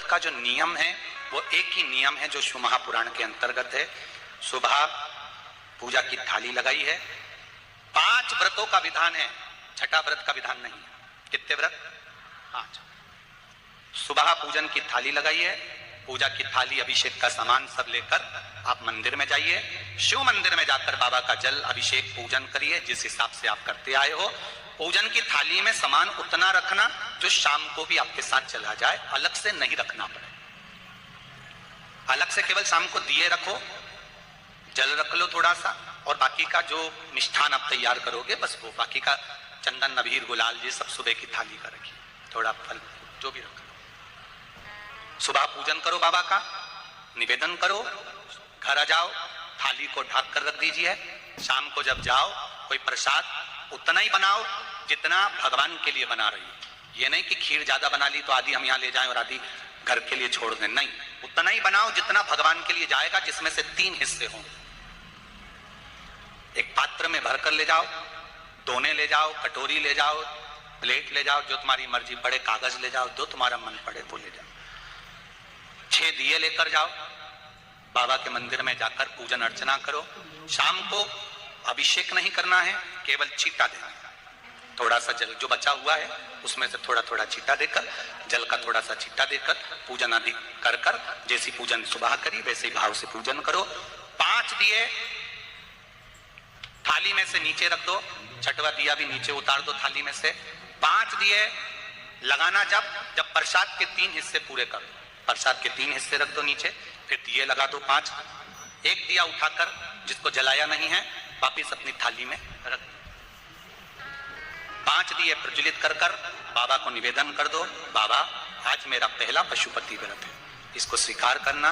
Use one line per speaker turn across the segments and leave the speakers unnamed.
व्रत का जो नियम है वो एक ही नियम है जो शिव महापुराण के अंतर्गत है। सुबह पूजा की थाली लगाई है। 5 व्रतों का विधान है, छठा व्रत का विधान नहीं है। कितने व्रत? 5। सुबह पूजन की थाली लगाई है। पूजा की थाली, अभिषेक का सामान सब लेकर आप मंदिर में जाइए। शिव मंदिर में जाकर बाबा का जल अभिषेक पूजन करिए जिस हिसाब से आप करते आए हो। पूजन की थाली में सामान उतना रखना जो शाम को भी आपके साथ चला जाए, अलग से नहीं रखना पड़े। अलग से केवल शाम को दिए रखो, जल रख लो थोड़ा सा, और बाकी का जो मिष्ठान आप तैयार करोगे बस वो, बाकी का चंदन नबीर गुलाल ये सब सुबह की थाली का रखिए, थोड़ा फल जो भी रख लो। सुबह पूजन करो, बाबा का निवेदन करो, घर आ जाओ, थाली को ढक कर रख दीजिए। शाम को जब जाओ कोई प्रसाद उतना ही बनाओ जितना भगवान के लिए बना रही हो। ये नहीं कि खीर ज्यादा बना ली तो आधी हम यहाँ ले जाएं और आधी घर के लिए छोड़ दें, नहीं, उतना ही बनाओ जितना भगवान के लिए जाएगा, जिसमें से 3 हिस्से हों। एक पात्र में भरकर ले जाओ, दोने ले जाओ, कटोरी ले जाओ, प्लेट ले जाओ, जो तुम्हारी मर्जी पड़े, कागज ले जाओ, जो तुम्हारा मन पड़े वो ले जाओ। 6 दिए लेकर जाओ, बाबा के मंदिर में जाकर पूजन अर्चना करो। शाम को अभिषेक नहीं करना है, केवल छींटा देना है। थोड़ा सा जल जो बचा हुआ है उसमें से थोड़ा थोड़ा छींटा देकर, जल का थोड़ा सा छींटा देकर पूजन आदि कर कर, जैसी पूजन सुबह करी वैसे ही भाव से पूजन करो। 5 दिए थाली में से नीचे रख दो, छठवा दिया भी नीचे उतार दो थाली में से। 5 दिए लगाना जब प्रसाद के 3 हिस्से पूरे कर दो, प्रसाद के 3 हिस्से रख दो नीचे, फिर दिए लगा दो 5। एक दिया उठाकर जिसको जलाया नहीं है वापिस अपनी थाली में रख दो। 5 दिए प्रज्वलित कर कर बाबा को निवेदन कर दो, बाबा आज मेरा पहला पशुपति व्रत है, इसको स्वीकार करना।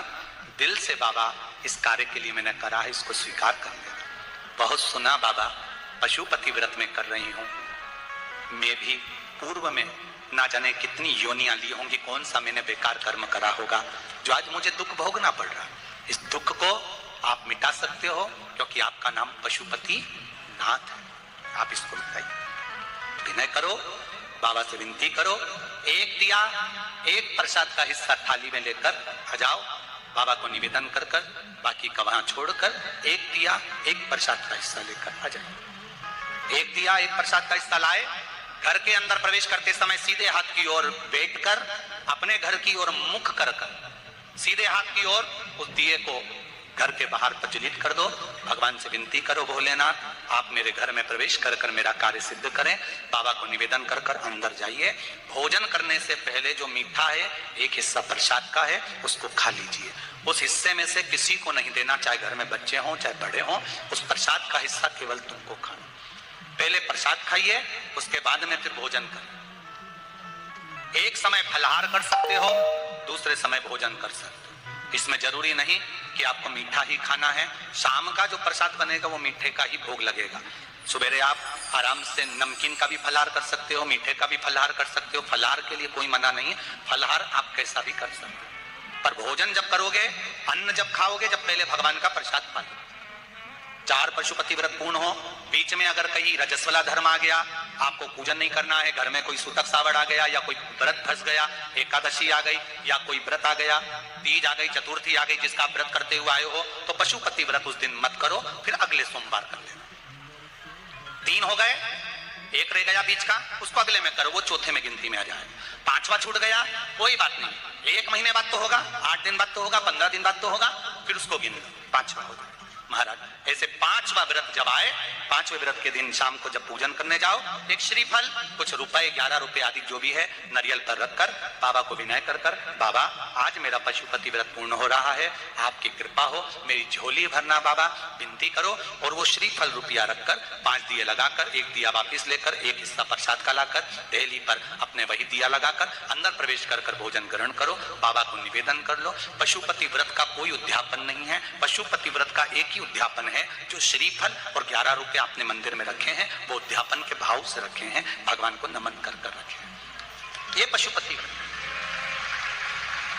दिल से बाबा इस कार्य के लिए मैंने करा है, इसको स्वीकार कर लेना। बहुत सुना बाबा पशुपति व्रत में कर रही हूं, मैं भी पूर्व में ना जाने कितनी योनियां ली होंगी, कौन सा मैंने बेकार कर्म करा होगा जो आज मुझे दुख भोगना पड़ रहा है। इस दुख को आप मिटा सकते हो क्योंकि आपका नाम पशुपति नाथ है। आप इसको बताइए, विनय करो, बाबा से विनती करो। एक दिया, एक प्रसाद का हिस्सा थाली में लेकर आ जाओ, बाबा को निवेदन कर कर, बाकी का वहां छोड़कर एक दिया, एक प्रसाद का हिस्सा लेकर आ जाए। एक दिया, एक प्रसाद का हिस्सा लाए, घर के अंदर प्रवेश करते समय सीधे हाथ की ओर बैठकर, अपने घर की ओर मुख कर कर सीधे हाथ की ओर उस दिए को घर के बाहर प्रज्वलित कर दो। भगवान से विनती करो, भोलेनाथ आप मेरे घर में प्रवेश कर कर मेरा कार्य सिद्ध करें। बाबा को निवेदन कर कर अंदर जाइए। भोजन करने से पहले जो मीठा है, एक हिस्सा प्रसाद का है, उसको खा लीजिए। उस हिस्से में से किसी को नहीं देना, चाहे घर में बच्चे हों चाहे बड़े हों। उस प्रसाद का हिस्सा केवल तुमको खाना। पहले प्रसाद खाइए, उसके बाद में फिर भोजन करें। एक समय फलाहार कर सकते हो, दूसरे समय भोजन कर सकते हो। इसमें जरूरी नहीं कि आपको मीठा ही खाना है। शाम का जो प्रसाद बनेगा वो मीठे का ही भोग लगेगा। सुबेरे आप आराम से नमकीन का भी फलाहार कर सकते हो, मीठे का भी फलाहार कर सकते हो। फलाहार के लिए कोई मना नहीं है, फलाहार आप कैसा भी कर सकते हो। पर भोजन जब करोगे, अन्न जब खाओगे, जब पहले भगवान का प्रसाद खा लो। 4 पशुपति व्रत पूर्ण हो, बीच में अगर कहीं रजस्वला धर्म आ गया, आपको पूजन नहीं करना है, घर में कोई सूतक सावड़ आ गया, या कोई व्रत फंस गया, एकादशी आ गई, या कोई व्रत आ गया, तीज आ गई, चतुर्थी आ गई, जिसका व्रत करते हुए आए हो, तो पशुपति व्रत उस दिन मत करो, फिर अगले सोमवार कर लेना। 3 हो गए, एक रह गया बीच का, उसको अगले में करो, वो चौथे में गिनती में आ जाए। 5वां छूट गया, कोई बात नहीं, 1 महीने बाद तो होगा, 8 दिन बाद तो होगा, 15 दिन बाद तो होगा, फिर उसको गिन लो, 5वां हो जाए। महाराज ऐसे 5वां व्रत जब आए, 5वें व्रत के दिन शाम को जब पूजन करने जाओ, एक श्रीफल, कुछ रुपए, 11 रुपए आदि जो भी है, नारियल पर रखकर बाबा को विनय कर कर, बाबा आज मेरा पशुपति व्रत पूर्ण हो रहा है, आपकी कृपा हो, मेरी झोली भरना बाबा, विनती करो। और वो श्रीफल रुपया रखकर 5 दिए लगाकर, एक दिया वापिस लेकर, एक हिस्सा प्रसाद का लाकर डेली पर अपने वही दिया लगाकर अंदर प्रवेश कर कर भोजन ग्रहण करो। बाबा को निवेदन कर लो। पशुपति व्रत का कोई उद्यापन नहीं है, पशुपति व्रत का एक ही उद्यापन है, जो श्रीफल और 11 रुपए आपने मंदिर में रखे हैं, वो उद्यापन के भाव से रखे हैं, भगवान को नमन कर कर रखे हैं। ये पशुपति व्रत।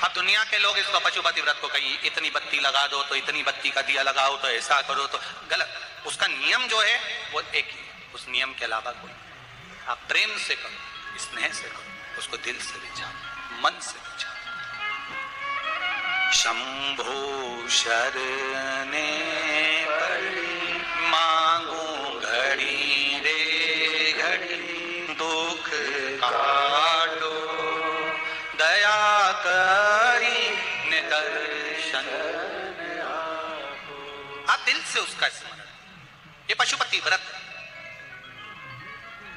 अब दुनिया के लोग इसको पशुपति व्रत को कहीं इतनी बत्ती लगा दो, तो इतनी बत्ती का दिया लगाओ, तो ऐसा करो, तो गलत। उसका नियम जो है वो एक ही, उस नियम के अलावा कोई। आप प्रेम से करो, स्नेह से करो, उसको दिल से विचारो, मन से विचारो। शंभो शरणे पड़ी मांगू घड़ी रे घड़ी दुख काटो दया करी निदर्शन। आप दिल से उसका स्मरण, ये पशुपति व्रत।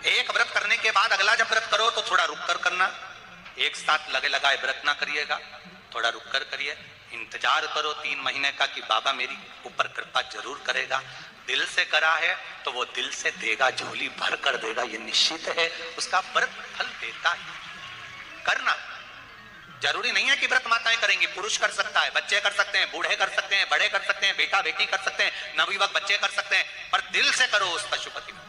एक व्रत करने के बाद अगला जब व्रत करो तो थोड़ा रुक कर करना, एक साथ लगे लगाए व्रत ना करिएगा, थोड़ा रुक कर करिए, इंतजार करो 3 महीने का कि बाबा मेरी ऊपर कृपा जरूर करेगा। दिल से करा है तो वो दिल से देगा, झोली भर कर देगा, ये निश्चित है, उसका व्रत फल देता है। करना जरूरी नहीं है कि व्रत माताएं करेंगी, पुरुष कर सकता है, बच्चे कर सकते हैं, बूढ़े कर सकते हैं, बड़े कर सकते हैं, बेटा बेटी कर सकते हैं, नवयुवक बच्चे कर सकते हैं, पर दिल से करो उस पशुपति व्रत।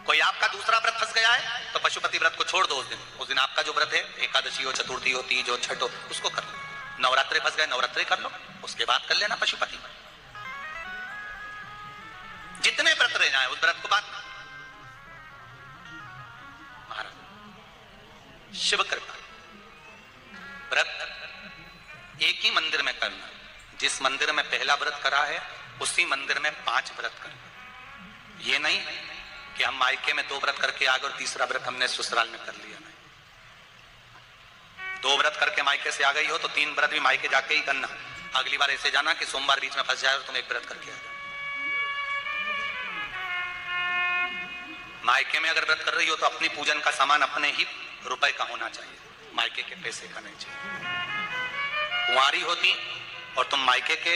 कोई आपका दूसरा व्रत फंस गया है तो पशुपति व्रत को छोड़ दो। उस दिन आपका जो व्रत है, एकादशी हो, चतुर्थी हो, तीज हो, छठ हो, उसको कर लो। नवरात्रे फंस गए, नवरात्रे कर लो, उसके बाद कर लेना पशुपति। जितने व्रत रह जाए उस व्रत को बाद। महाराज शिव कृपा, व्रत एक ही मंदिर में करना। जिस मंदिर में पहला व्रत करा है उसी मंदिर में 5 व्रत करना। ये नहीं कि हम मायके में 2 व्रत करके आ गए और तीसरा व्रत हमने ससुराल में कर लिया। नहीं, 2 व्रत करके मायके से आ गई हो तो 3 व्रत भी मायके जाके ही करना। अगली बार ऐसे जाना कि सोमवार बीच में फंस जाए और तुम 1 व्रत करके आ जाओ। मायके में अगर व्रत कर रही हो तो अपनी पूजन का सामान अपने ही रुपए का होना चाहिए, मायके के पैसे का नहीं चाहिए। कुंवारी होती और तुम मायके के